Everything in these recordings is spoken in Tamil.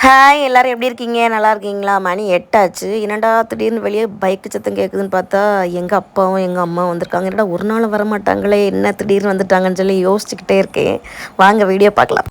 ஹாய் எல்லாரும் எப்படி இருக்கீங்க? நல்லா இருக்கீங்களா? மணி 8 ஆச்சு. என்னடா திடீர்னு வெளியே பைக்கு சத்தம் கேட்குதுன்னு பார்த்தா, எங்கள் அப்பாவும் எங்கள் அம்மாவும் வந்திருக்காங்க. என்னடா ஒரு நாள் வரமாட்டாங்களே, என்ன திடீர்னு வந்துட்டாங்கன்னு சொல்லி யோசிச்சுக்கிட்டே இருக்கேன். வாங்க வீடியோ பார்க்கலாம்.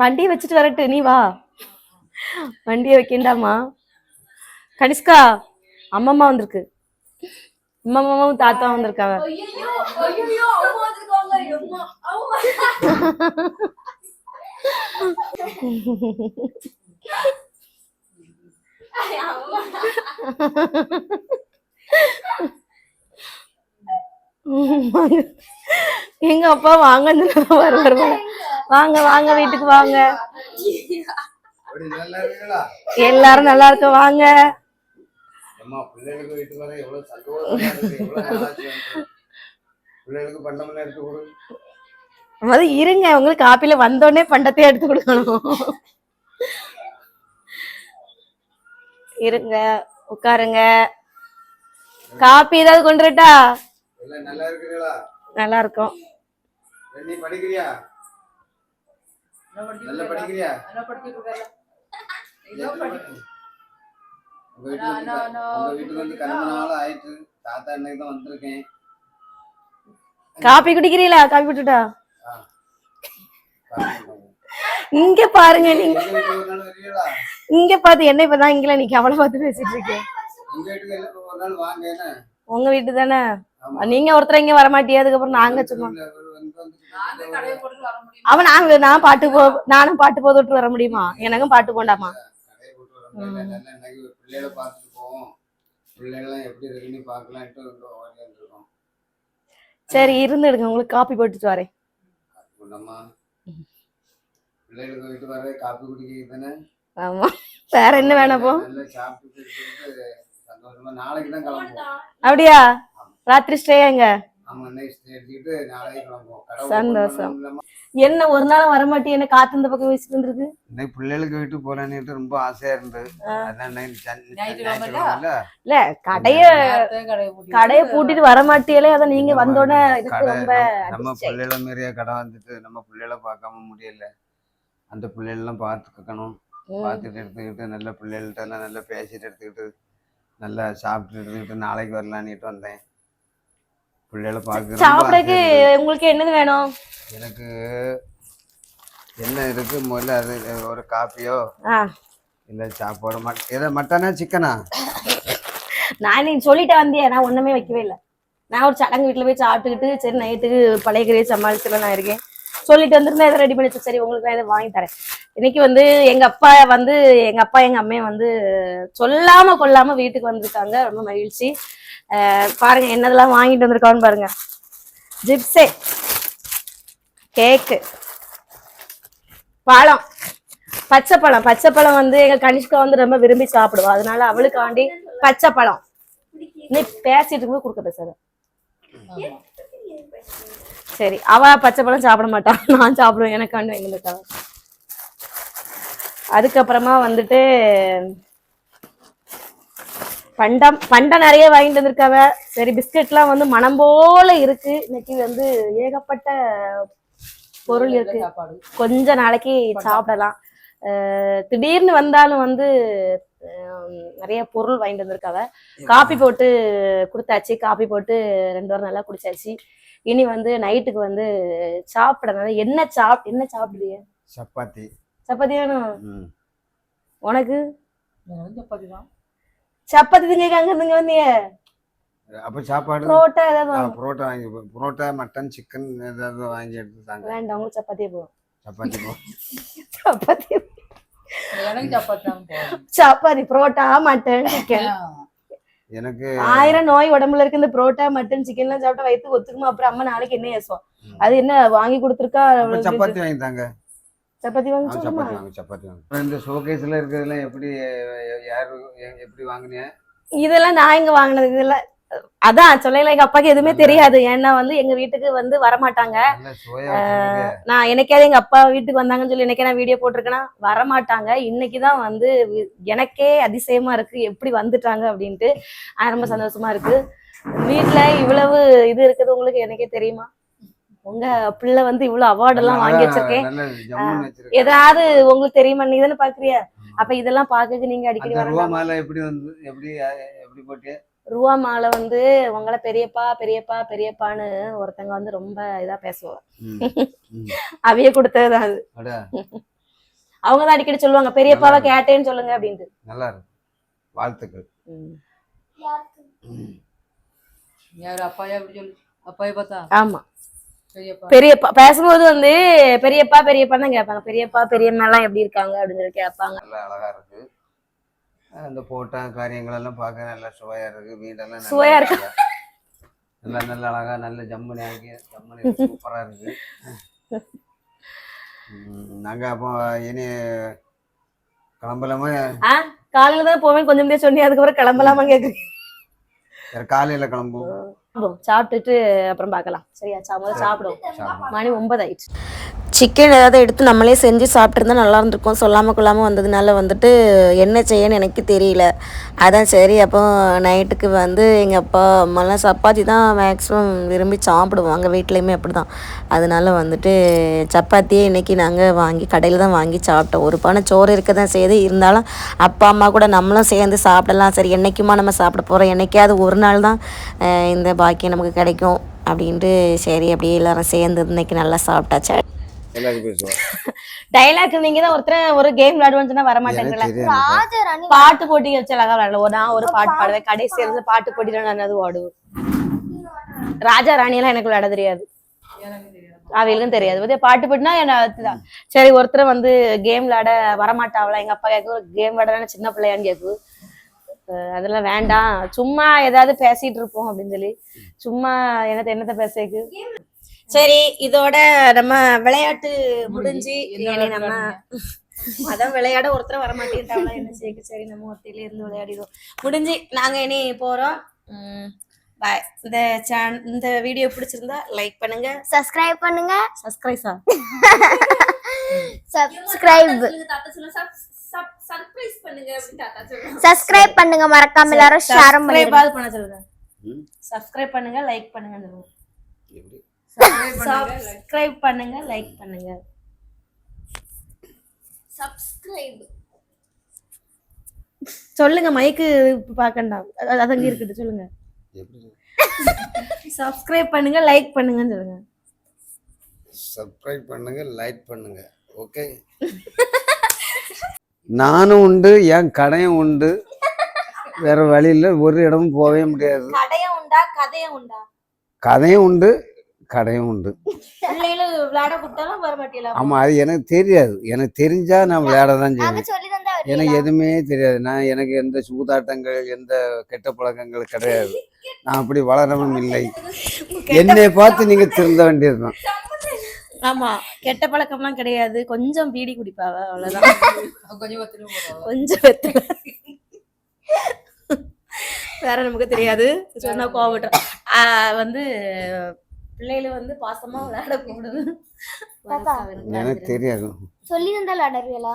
வண்டியை வச்சுட்டு வரட்டு, நீ வா. வண்டியை வைக்கண்டாமா? கனிஷ்கா, அம்மம்மா வந்திருக்கு. அம்மம்மாவும் தாத்தா வந்திருக்காங்க. எங்க அப்பா வாங்க வாங்க வாங்க வீட்டுக்கு வாங்க. எல்லாரும் நல்லா இருக்க வாங்க. இருங்க, உங்களுக்கு காப்பில வந்தோடனே பண்டத்தை எடுத்து கொடுக்கணும். இருங்க, உட்காருங்க. காப்பி ஏதாவது கொண்டுட்டா? நல்லா இருக்கும். காப்பி குடிக்கிறீங்களா? காப்பி குடிச்சுட்டா? இங்க பாருங்க, நீங்க இங்க பாத்து என்ன இப்பதான் இங்கல நீங்க அவளை பார்த்து பேசிட்டு இருக்கேன். உங்க வீட்டு தானே? நீங்க ஒருத்தர் இங்க வரமாட்டியா? அதுக்கப்புறம் நாங்க சும்மா அவன் நான் பாட்டு நானும் பாட்டு போட்டு வர முடியுமா? எனக்கும் பாட்டு போண்டாமா? சரி இருந்து எடுங்க, உங்களுக்கு காப்பி போட்டுட்டு வரேன். ஆமா, வேற என்ன வேணப்போ? அப்படியா? ராத்திரி ஸ்டே எங்க? சந்தோஷம். என்ன ஒரு நாள் வரமாட்டி என்ன காத்து இந்த பக்கம் வச்சுட்டு இருந்திருக்கு? பிள்ளைகளுக்கு வீட்டுக்கு போறான்னு ரொம்ப ஆசையா இருந்தது. இல்ல கடைய பூட்டிட்டு வரமாட்டியலே, அதான் நீங்க வந்தோடனே நம்ம பிள்ளைகள மாரியா கடை வந்துட்டு நம்ம பிள்ளைகளை பார்க்காம முடியல. அந்த பிள்ளைகளெல்லாம் பார்த்துக்கணும். பார்த்துட்டு எடுத்துக்கிட்டு நல்ல பிள்ளைகள்கிட்ட எல்லாம் நல்லா பேசிட்டு எடுத்துக்கிட்டு நல்லா சாப்பிட்டு எடுத்துக்கிட்டு நாளைக்கு வரலான்னுட்டு வந்தேன். பிள்ளைகளை பார்க்க சாப்பிடக்கு உங்களுக்கு என்னது வேணும்? எனக்கு என்ன இருக்கு முதல்ல, அது ஒரு காப்பியோ இல்ல சாப்பாடு. ஏதோ மட்டனா சிக்கனா? நான் நீ சொல்லிட்டு வந்தியா? நான் ஒண்ணுமே வைக்கவே இல்லை. நான் ஒரு சடங்கு வீட்டுல போய் சாப்பிட்டுக்கிட்டு சரி நைட்டுக்கு பழைய கறியை சமாளிச்சுலாம் நான் இருக்கேன். சொல்லிட்டு வந்துருந்தா எதை ரெடி பண்ணி சரி உங்களுக்கு நான் இதை வாங்கி தரேன். இன்னைக்கு எங்க அப்பா எங்க அம்மையும் சொல்லாம கொள்ளாம வீட்டுக்கு வந்திருக்காங்க. ரொம்ப மகிழ்ச்சி. பாருங்க என்னதெல்லாம் வாங்கிட்டு வந்திருக்கான்னு பாருங்க. ஜிப்ஸே, கேக்கு, பழம், பச்சைப்பழம் எங்க கனிஷ்கா ரொம்ப விரும்பி சாப்பிடுவா. அதனால அவளுக்காண்டி பச்சைப்பழம். நீ பேசிட்டு இருக்கும்போது கொடுக்க பேசாத. சரி, அவ பச்சைப்பழம் சாப்பிட மாட்டான், நான் சாப்பிடுவேன். எனக்காண்டி எங்களுக்காக. அதுக்கப்புறமா பண்டம் நிறைய வாங்கிட்டு வந்திருக்காவ. சரி, பிஸ்கெட்லாம் மனம் போல இருக்கு. இன்னைக்கு ஏகப்பட்ட பொருள் இருக்கு. கொஞ்ச நாளைக்கு சாப்பிடலாம். திடீர்னு வந்தாலும் நிறைய பொருள் வாங்கிட்டு வந்திருக்காவ. காப்பி போட்டு கொடுத்தாச்சு. காப்பி போட்டு 2 வாரம் நல்லா குடிச்சாச்சு. இனி நைட்டுக்கு சாப்பிட என்ன சாப்பிடுறிய? சப்பாத்தி. சப்பாத்தி வேணும் உனக்கு? சப்பாத்தி திங்க அங்க வந்தீங்க. அப்ப சாப்பாடு புரோட்டா ஏதாவது? புரோட்டா வாங்கி, புரோட்டா மட்டன் சிக்கன் ஏதாவது வாங்கி எடுத்துட்டாங்க. வேண்டாம், உங்களுக்கு சப்பாத்தியே போதும். Chapati parotta mutton chicken. எனக்கு 1000 நோய் உடம்புல இருக்கு. இந்த புரோட்டா மட்டன் சிக்கன் எல்லாம் சாப்பிட்டா வயிற்றுக்கு ஒத்துக்குமா? அப்புறம் அம்மா நாளைக்கு என்ன ஏசுவோம்? அது என்ன வாங்கி கொடுத்துருக்கா? சப்பாத்தி வாங்கிட்டாங்க. சப்பாத்தி வாங்க. சப்பாத்தி வாங்க. இந்த ஷோகேஸ்ல இருக்கிறதெல்லாம் எப்படி யாரு எப்படி வாங்குனீங்க? இதெல்லாம் நான் இங்க வாங்கினது. இதெல்லாம் அதான் சொல்லல, எங்க அப்பாக்கு எதுவுமே தெரியாது. ஏன்னா எங்க வீட்டுக்கு வரமாட்டாங்க. நான் என்னைக்காவது எங்க அப்பா வீட்டுக்கு வந்தாங்கன்னு சொல்லி என்னைக்கே நான் வீடியோ போட்டிருக்கேன்னா வரமாட்டாங்க. இன்னைக்குதான் எனக்கே அதிசயமா இருக்கு எப்படி வந்துட்டாங்க அப்படின்ட்டு. ரொம்ப சந்தோஷமா இருக்கு. வீட்டுல இவ்வளவு இது இருக்குது உங்களுக்கு எனக்கே தெரியுமா? உங்க பிள்ளை வந்து இவ்வளவு அவார்டு எல்லாம் வாங்கி வச்சிருக்கேன். நல்ல ஜம்முன்னு வச்சிருக்கேன். ஏதாவது உங்களுக்கு தெரியுமா? நீ தானே பாக்குறியா? அப்ப இதெல்லாம் பாக்குறதுக்கு நீங்க அடிக்கடி அந்த ரூபா வரலாம். மாலை எப்படி வந்து எப்படி போட்டியா? ரூபா மாலை வந்து உங்களை பெரியப்பா பெரியப்பா பெரியப்பான்னு ஒருத்தங்க வந்து ரொம்ப இதா பேசுவாங்க. அவைய கொடுத்ததுதான் அது. அவங்கதான் அடிக்கடி சொல்லுவாங்க பெரியப்பாவை கேட்டேன்னு சொல்லுங்க அப்படின்ட்டு. நல்லா இருக்கு, வாழ்த்துக்கள். ஆமா, பெரியப்பா பேசும்போது வந்து பெரியப்பா பெரியப்பான்னு தான் கேட்பாங்க. பெரியப்பா பெரியம்மா எல்லாம் எப்படி இருக்காங்க அப்படின்னு சொல்லி கேட்பாங்க. நல்லா அழகா இருக்கு. அந்த போட்டோ காரியங்கள் எல்லாம் பார்க்க நல்லா சுவையா இருக்கு. வீடெல்லாம் சுவையா இருக்கு. நல்லா நல்ல அழகா நல்ல ஜம்முனி சூப்பரா இருக்கு. நாங்க அப்போ இனி கிளம்பலாமா? காலையில தான் போவேன் கொஞ்சம் சொன்னி, அதுக்கப்புறம் கிளம்பலாமா கேக்குறீங்க? காலையில கிளம்புவோம். சாப்பிட்டுட்டு அப்புறம் பார்க்கலாம். சரியா? சாப்பிடுவோம். மணி 9 ஆயிடுச்சு. சிக்கன் ஏதாவது எடுத்து நம்மளே செஞ்சு சாப்பிட்ருந்தா நல்லா இருந்திருக்கும். சொல்லாமல் கொள்ளாமல் வந்ததுனால வந்துட்டு என்ன செய்யன்னு எனக்கு தெரியல. அதான் சரி, அப்போ நைட்டுக்கு வந்து எங்கள் அப்பா அம்மாலாம் சப்பாத்தி தான் மேக்ஸிமம் விரும்பி சாப்பிடுவாங்க. வீட்லேயுமே அப்படி தான். அதனால வந்துட்டு சப்பாத்தியே இன்றைக்கி நாங்கள் வாங்கி கடையில் தான் வாங்கி சாப்பிட்டோம். ஒரு பானை சோறு இருக்க தான் செய்யுது. இருந்தாலும் அப்பா அம்மா கூட நம்மளும் சேர்ந்து சாப்பிடலாம். சரி, என்றைக்குமா நம்ம சாப்பிட போகிறோம், என்றைக்காவது ஒரு நாள் தான் இந்த பாக்கியம் நமக்கு கிடைக்கும் அப்படின்ட்டு சரி அப்படியே எல்லாரும் சேர்ந்து இன்னைக்கு நல்லா சாப்பிட்டாச்சா. டைலாக் நீங்க தான் ஒருத்தர் ஒரு கேம் விளையாடுவோம்னு சொன்னா வர மாட்டேங்கல. பாட்டு போட்டி வச்சு அழகா விளையாடுவோம். நான் ஒரு பாட்டு பாடுவேன், கடைசி இருந்து பாட்டு போட்டியில நான் அது ஓடுவேன். ராஜா ராணி எல்லாம் எனக்கு விளையாட தெரியாது, அவைகளுக்கும் தெரியாது. பாட்டு போட்டினா என்ன சரி, ஒருத்தர் வந்து கேம் விளையாட வரமாட்டாவளா எங்க அப்பா கேட்கு. கேம் விளையாட சின்ன பிள்ளையான்னு கேட்கு. அதெல்லாம் வேண்டாம், சும்மா ஏதாவது பேசிட்டு இருப்போம் அப்படின்னு சொல்லி சும்மா என்னத்த பேசிக்கு. சரி, இதோட நம்ம விளையாட்டு முடிஞ்சு நம்ம அதான் விளையாட ஒருத்தர் வரமாட்டேன்ட்டாங்களா என்ன செய்ய. சரி, நம்ம ஒருத்தையில இருந்து விளையாடிடுவோம். முடிஞ்சு நாங்க இனி போறோம். பாய். இந்த வீடியோ பிடிச்சிருந்தா லைக் பண்ணுங்க, சப்ஸ்கிரைப் பண்ணுங்க. சப்ஸ்கிரைப் பண்ணுங்க, மறக்காம எல்லாரும் ஷேர் பண்ண சொல்லுங்க. சப்ஸ்கிரைப் பண்ணுங்க, லைக் பண்ணுங்க சொல்லுங்க. சப்ஸ்கிரைப் பண்ணுங்க, லைக் பண்ணுங்க. சொல்லுங்க, மைக்கு பார்க்கண்டா, அது அங்க இருக்குது. சொல்லுங்க. சப்ஸ்கிரைப் பண்ணுங்க, லைக் பண்ணுங்கன்னு சொல்லுங்க. சப்ஸ்கிரைப் பண்ணுங்க, லைக் பண்ணுங்க. ஓகே. நானும் உண்டு, என் கடையும் உண்டு. வேற வழியில் ஒரு இடமும் போகவே முடியாது. கடையும் உண்டா, கதையும் உண்டா? கதையும் உண்டு, கடையும் உண்டு. ஆமா, அது எனக்கு தெரியாது. எனக்கு தெரிஞ்சா நான் விளையாட தான் செய்வேன். எனக்கு எதுவுமே தெரியாது. எனக்கு எந்த சூதாட்டங்கள் எந்த கெட்ட பழக்கங்கள் கிடையாது. நான் அப்படி வளரவும் இல்லை. என்னை பார்த்து நீங்க திருந்த வேண்டியதுதான். ஆமா, கெட்ட பழக்கம்லாம் கிடையாது. கொஞ்சம் பீடி குடிப்பாவ, அவ்வளவுதான். கொஞ்சம் வேற நமக்கு தெரியாது. சொன்னா கோவப்பட்டோம். வந்து பிள்ளைகள் வந்து பாசமா விளையாட கூடாது. எனக்கு தெரியாது. சொல்லி தந்தா விளையாடுவீங்களா?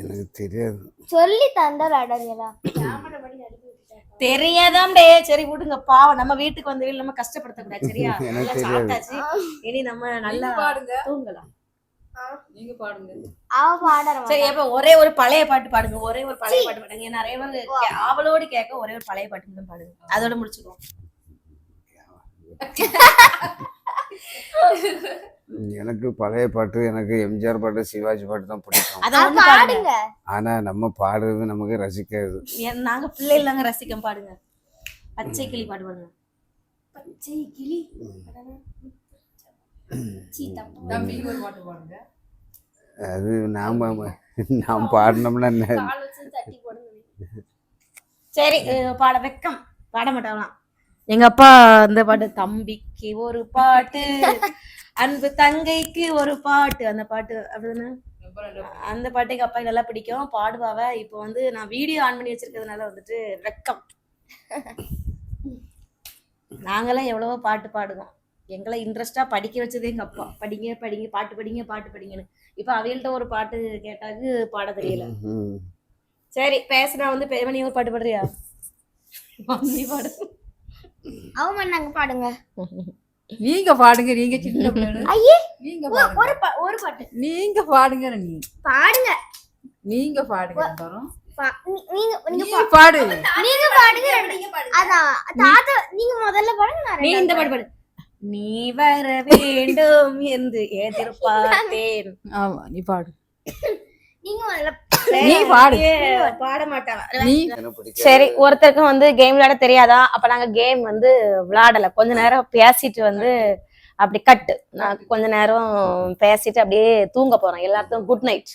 எனக்கு தெரியாது. சொல்லி தந்தா விளையாடுவீங்களா? தெரியாதாம் டே. சரி விடுங்க, பாவம். நம்ம வீட்டுக்கு வந்து நம்ம கஷ்டப்படுத்த கூடாது. சரியா? நல்லா சாப்பிட்டாச்சு, இனி நம்ம நல்லா தூங்கலாம். நீங்க பாடுங்க. சரி, அப்ப ஒரே ஒரு பழைய பாட்டு பாடுங்க. ஒரே ஒரு பழைய பாட்டு பாடுங்க. நிறைய பேர் ஆவலோடு கேட்க ஒரே ஒரு பழைய பாட்டு மட்டும் பாடுங்க. அதோட முடிச்சுக்குவோம். எனக்கு பழைய பாட்டு, எனக்கு எம்ஜிஆர் பாட்டு, சிவாஜி பாட்டு தான் பிடிக்கும். ஆனா நம்ம பாடுறது நமக்கு ரசிக்காது. நாங்க பிள்ளைகள் நாங்க ரசிக்க. பாடுங்க, பச்சை கிளி பாட்டு பாடுங்க. பச்சை கிளி அது நாம் பாடினோம்னா சரி, பாட வெக்கம் பாட மாட்டாங்களாம். எங்க அப்பா அந்த பாட்டு, தம்பிக்கு ஒரு பாட்டு, அன்பு தங்கைக்கு ஒரு பாட்டு, அந்த பாட்டு அப்படின்னா அந்த பாட்டு எங்க அப்பா நல்லா பிடிக்கும், பாடுவாவ. இப்போ வந்து நான் வீடியோ ஆன் பண்ணி வச்சிருக்கிறதுனால வந்துட்டு வெக்கம். நாங்கெல்லாம் எவ்வளவோ பாட்டு பாடுவோம். எங்களை இன்ட்ரெஸ்டா படிக்க வச்சது எங்க அப்பா. படிங்க படிங்க, பாட்டு படிங்க, பாட்டு படிங்கன்னு. இப்ப அவைகள்ட்ட ஒரு பாட்டு கேட்டாக்கு பாட தெரியல. சரி, பேசுனா வந்து நீ ஒரு பாட்டு பாடுறியா? பாடு. அவன் நாங்க பாடுங்க. நீங்க பாடுங்க, நீங்க சின்ன பிள்ளை. ஐயே நீங்க பாடுங்க, ஒரு பாட்டு நீங்க பாடுங்க. பாடுங்க. நீங்க பாடுங்க தரோம். நீங்க நீ பாடு. நீங்க பாடுங்க. அதான் தாத்தா நீங்க முதல்ல பாடுங்க. நான் நீ இந்த பாடு பாடு. நீ வர வேண்டும் என்று எதிர்பார்த்தேன். ஆமா, நீ பாடு. நீங்க முதல்ல நீ பாடு. பாட மாட்டாங்க. நீ எனக்கு பிடிக்காது. சரி, ஒருத்தருக்கும் வந்து கேம் விளையாட தெரியாதா? அப்ப நாங்க கேம் வந்து விளையாடல. கொஞ்ச நேரம் பேசிட்டு வந்து அப்படி கட்டு. நான் கொஞ்ச நேரம் பேசிட்டு அப்படியே தூங்க போறோம். எல்லாருக்கும் குட் நைட்.